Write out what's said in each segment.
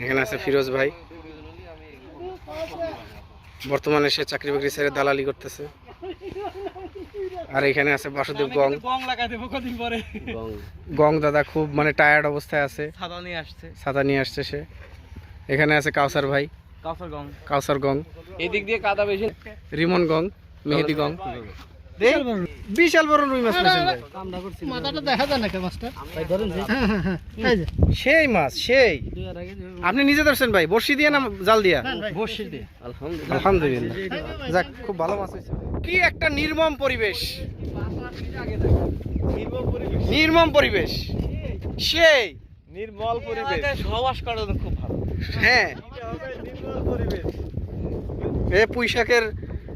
এখানে আছে ফিরোজ ভাই, বর্তমানে সে চাকরি বাকরি ছেড়ে দালালি করতেছে। আর এখানে আছে বাসুদেব গং। গং দাদা খুব মানে টায়ার্ড অবস্থায় আছে, ছাতা নিয়ে আসছে সে। এখানে আছে কাউসার ভাই, কাউসার গং। এদিক দিয়ে কাদা বেশি। রিমন গং, মেহেদি গং। বিশাল বড় রুই মাছ পেয়েছেন ভাই। মাথাটা দেখা যায় না কে মাছটা? সেই মাছ সেই। আপনি নিজে ধরছেন ভাই, বড়শি দিয়ে না জাল দিয়া? বসে দিয়ে। আলহামদুলিল্লাহ, যাক খুব ভালো মাছ হয়েছে। কি একটা নির্মম পরিবেশ, নির্মম পরিবেশ, সেই নির্মল পরিবেশ, সহবাস করার খুব ভালো। হ্যাঁ, এ পুঁই শাকের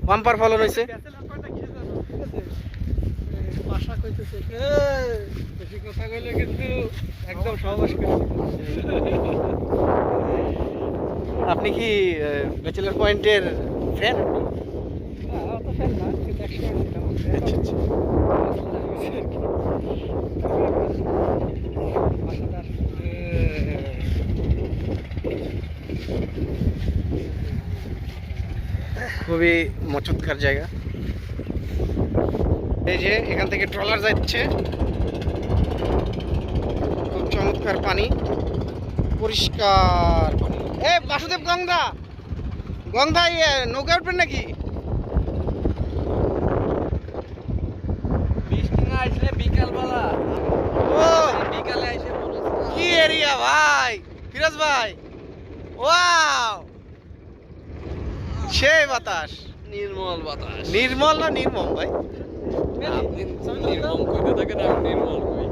বাম্পার ফলন হয়েছে। আপনি কি ব্যাচেলার পয়েন্টের ফ্যান? খুবই মচৎকার জায়গা। এই যে এখান থেকে ট্রলার যাচ্ছে, খুব চমৎকার পানি, পরিষ্কার পানি। এ বাসুদেব গঙ্গা, গঙ্গা নৌকা উঠবেন নাকি? বিকালবেলা, ও বিকালে এসে কি এরিয়া ভাই, ফিরোজ ভাই, ওয়াও সেই বাতাস। নির্মল বাতাস। নির্মল না নির্মম ভাই? আপনি নির্মম কইতে থাকেন, আমি নির্মল কই।